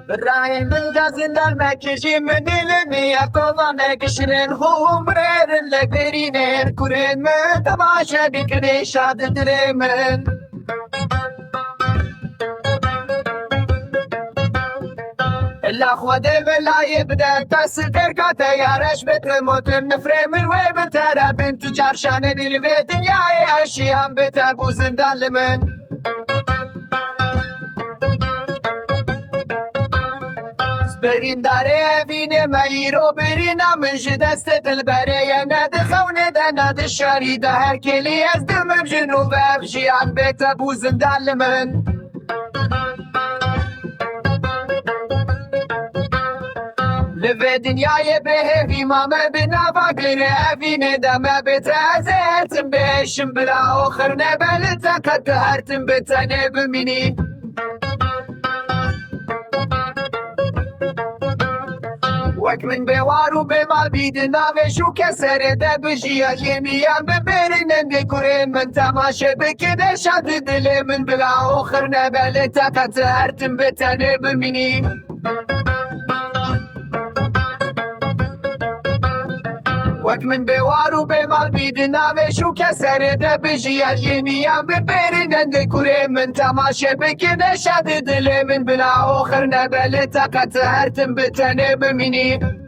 Rahim gazından mekşi müdilimi yakovane kişinin humrerin legerinin kuren mi tamaşa bikri şadı diremin إلا خودي بلا يبدأ تسكر كتيارش بتموت النفري من وي بترى بنت جارشان البيت يا أشياء بتابو زندان لمن برین داره بینه مایرو برینا منش دست دلبره ند خونه ده ند شاری ده هر کلی از دمم جنوب افجیان بیت بوزندان لمن لفه دنیای به امامه بنافا گره افینه دمه بیت ازیتم بهشم بلا آخر نبلتا قد هرتم بتنه بمینی وك من بوارو بما بيدنا بشو كسر ده بجيا يميان ببرن بكرين من تماشى بكده شاد دلي من بلا آخر نبلتا قد هرتم بتنه بميني وك من بوارو بما بيدنا بشو كسر ده بجيا يميان ببرن بكرين من تماشى بكده شاد دلي من بلا آخر نبلتا قد هرتم بتنه بميني